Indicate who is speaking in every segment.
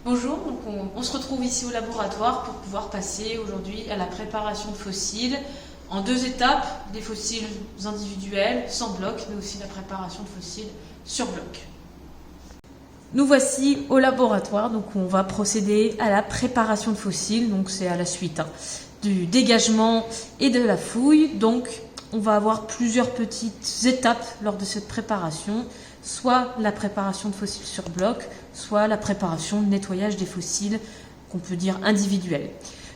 Speaker 1: Bonjour, donc on se retrouve ici au laboratoire pour pouvoir passer aujourd'hui à la préparation de fossiles en deux étapes, des fossiles individuels sans bloc, mais aussi la préparation de fossiles sur bloc. Nous voici au laboratoire, donc on va procéder à la préparation de fossiles, donc c'est à la suite du dégagement et de la fouille. Donc on va avoir plusieurs petites étapes lors de cette préparation, soit la préparation de fossiles sur bloc, soit la préparation de nettoyage des fossiles qu'on peut dire individuels.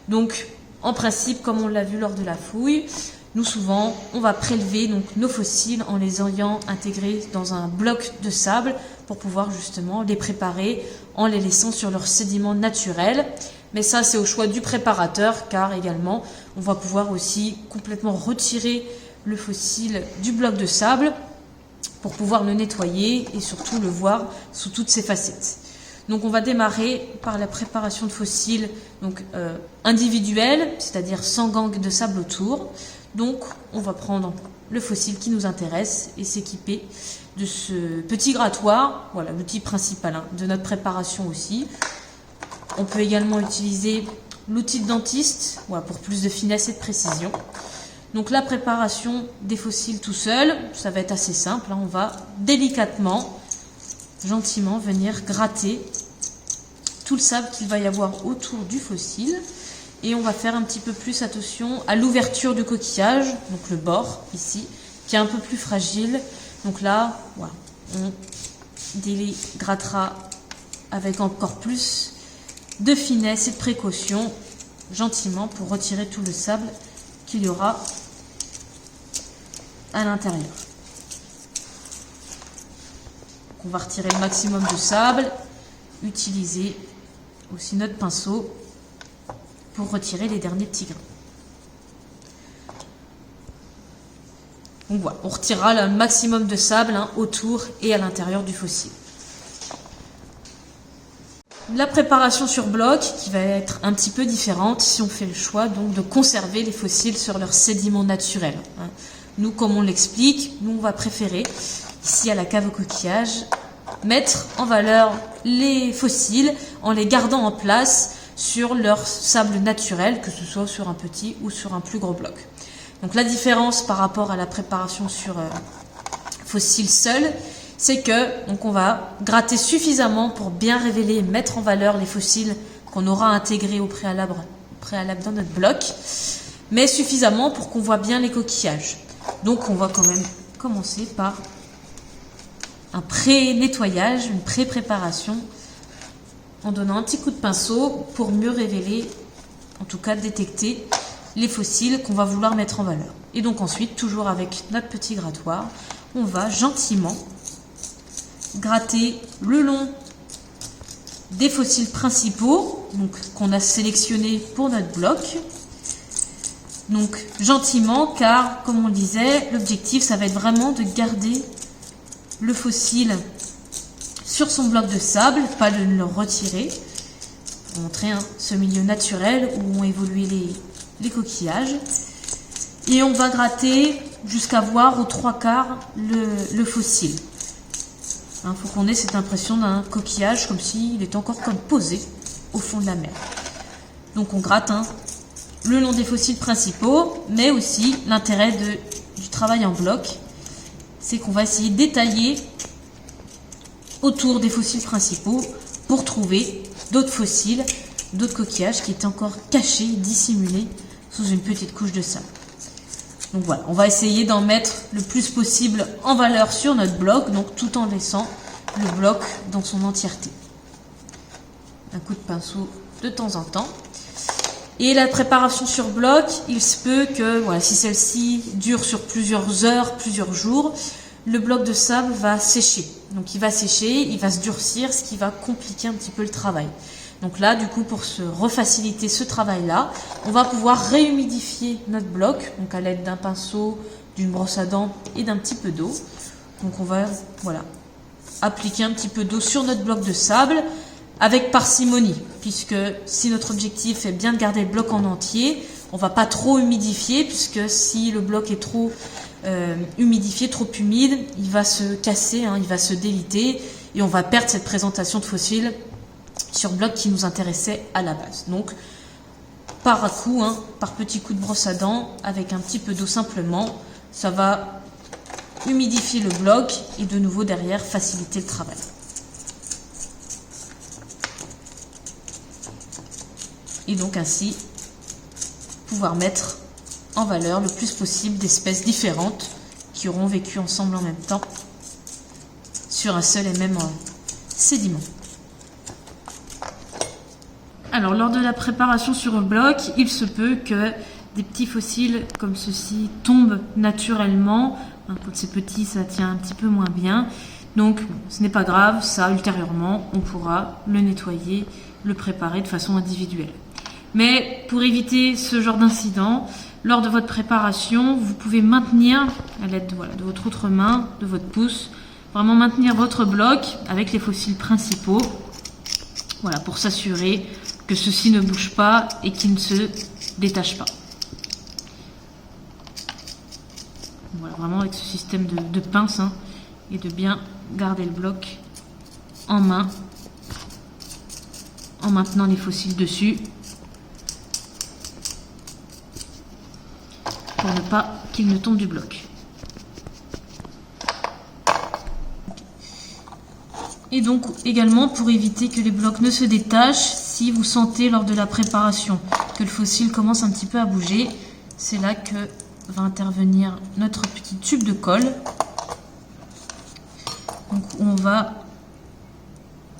Speaker 1: Donc en principe, comme on l'a vu lors de la fouille, nous souvent on va prélever donc nos fossiles en les ayant intégrés dans un bloc de sable pour pouvoir justement les préparer en les laissant sur leur sédiment naturel. Mais ça c'est au choix du préparateur, car également on va pouvoir aussi complètement retirer le fossile du bloc de sable pour pouvoir le nettoyer et surtout le voir sous toutes ses facettes. Donc on va démarrer par la préparation de fossiles individuels, c'est-à-dire sans gang de sable autour. Donc on va prendre le fossile qui nous intéresse et s'équiper de ce petit grattoir, voilà l'outil principal de notre préparation aussi. On peut également utiliser l'outil de dentiste, voilà, pour plus de finesse et de précision. Donc la préparation des fossiles tout seul, ça va être assez simple. On va délicatement, gentiment venir gratter tout le sable qu'il va y avoir autour du fossile. Et on va faire un petit peu plus attention à l'ouverture du coquillage, donc le bord ici, qui est un peu plus fragile. Donc là, voilà, on dégrattera avec encore plus de finesse et de précaution, gentiment, pour retirer tout le sable qu'il y aura à l'intérieur. On va retirer le maximum de sable, utiliser aussi notre pinceau pour retirer les derniers petits grains. Donc voilà, on retirera le maximum de sable autour et à l'intérieur du fossile. La préparation sur bloc qui va être un petit peu différente si on fait le choix donc de conserver les fossiles sur leur sédiment naturel. Nous, comme on l'explique, nous on va préférer ici à la cave au coquillage mettre en valeur les fossiles en les gardant en place sur leur sable naturel, que ce soit sur un petit ou sur un plus gros bloc. Donc la différence par rapport à la préparation sur fossiles seul, c'est que donc on va gratter suffisamment pour bien révéler et mettre en valeur les fossiles qu'on aura intégrés au préalable dans notre bloc, mais suffisamment pour qu'on voit bien les coquillages. Donc on va quand même commencer par un pré-nettoyage, une pré-préparation, en donnant un petit coup de pinceau pour mieux révéler, en tout cas détecter les fossiles qu'on va vouloir mettre en valeur. Et donc ensuite, toujours avec notre petit grattoir, on va gentiment gratter le long des fossiles principaux qu'on a sélectionnés pour notre bloc. Donc gentiment, car comme on le disait, l'objectif ça va être vraiment de garder le fossile sur son bloc de sable, pas de le retirer, pour montrer ce milieu naturel où ont évolué les coquillages. Et on va gratter jusqu'à voir aux 3/4 le fossile. Il faut qu'on ait cette impression d'un coquillage comme s'il était encore comme posé au fond de la mer. Donc on gratte le long des fossiles principaux, mais aussi l'intérêt du travail en bloc, c'est qu'on va essayer d'étailler autour des fossiles principaux pour trouver d'autres fossiles, d'autres coquillages qui étaient encore cachés, dissimulés sous une petite couche de sable. Donc voilà, on va essayer d'en mettre le plus possible en valeur sur notre bloc, donc tout en laissant le bloc dans son entièreté. Un coup de pinceau de temps en temps. Et la préparation sur bloc, il se peut que si celle-ci dure sur plusieurs heures, plusieurs jours, le bloc de sable va sécher. Donc il va sécher, il va se durcir, ce qui va compliquer un petit peu le travail. Donc là, du coup, pour se refaciliter ce travail-là, on va pouvoir réhumidifier notre bloc, donc à l'aide d'un pinceau, d'une brosse à dents et d'un petit peu d'eau. Donc on va appliquer un petit peu d'eau sur notre bloc de sable avec parcimonie, puisque si notre objectif est bien de garder le bloc en entier, on ne va pas trop humidifier, puisque si le bloc est trop humidifié, trop humide, il va se casser, il va se déliter et on va perdre cette présentation de fossiles sur bloc qui nous intéressait à la base. Donc par à-coup, par petit coup de brosse à dents, avec un petit peu d'eau simplement, ça va humidifier le bloc et de nouveau derrière faciliter le travail. Et donc ainsi pouvoir mettre en valeur le plus possible d'espèces différentes qui auront vécu ensemble en même temps sur un seul et même sédiment. Alors lors de la préparation sur un bloc, il se peut que des petits fossiles comme ceci tombent naturellement. Quand c'est petit, ça tient un petit peu moins bien. Donc ce n'est pas grave, ça ultérieurement on pourra le nettoyer, le préparer de façon individuelle. Mais pour éviter ce genre d'incident, lors de votre préparation, vous pouvez maintenir, à l'aide de votre autre main, de votre pouce, vraiment maintenir votre bloc avec les fossiles principaux, voilà, pour s'assurer que ceux-ci ne bougent pas et qu'ils ne se détachent pas. Voilà, vraiment avec ce système de pince, et de bien garder le bloc en main en maintenant les fossiles dessus pour ne pas qu'ils ne tombent du bloc. Et donc également pour éviter que les blocs ne se détachent, si vous sentez lors de la préparation que le fossile commence un petit peu à bouger, c'est là que va intervenir notre petit tube de colle. Donc on va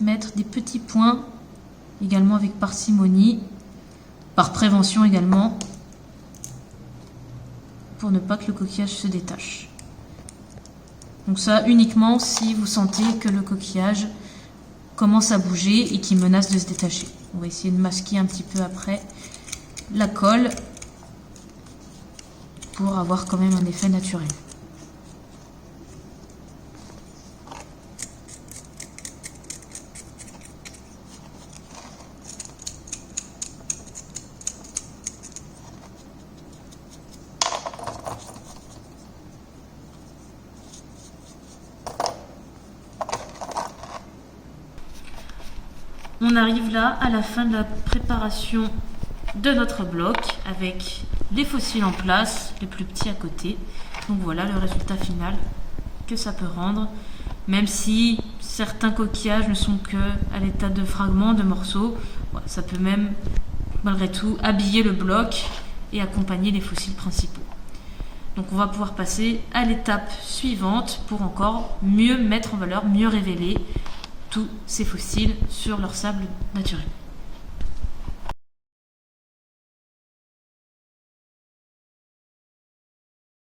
Speaker 1: mettre des petits points également avec parcimonie, par prévention également, pour ne pas que le coquillage se détache. Donc ça uniquement si vous sentez que le coquillage commence à bouger et qu'il menace de se détacher. On va essayer de masquer un petit peu après la colle pour avoir quand même un effet naturel. On arrive là à la fin de la préparation de notre bloc avec les fossiles en place, les plus petits à côté. Donc voilà le résultat final que ça peut rendre, même si certains coquillages ne sont que à l'état de fragments, de morceaux. Voilà, ça peut même malgré tout habiller le bloc et accompagner les fossiles principaux. Donc on va pouvoir passer à l'étape suivante pour encore mieux mettre en valeur, mieux révéler tous ces fossiles sur leur sable naturel.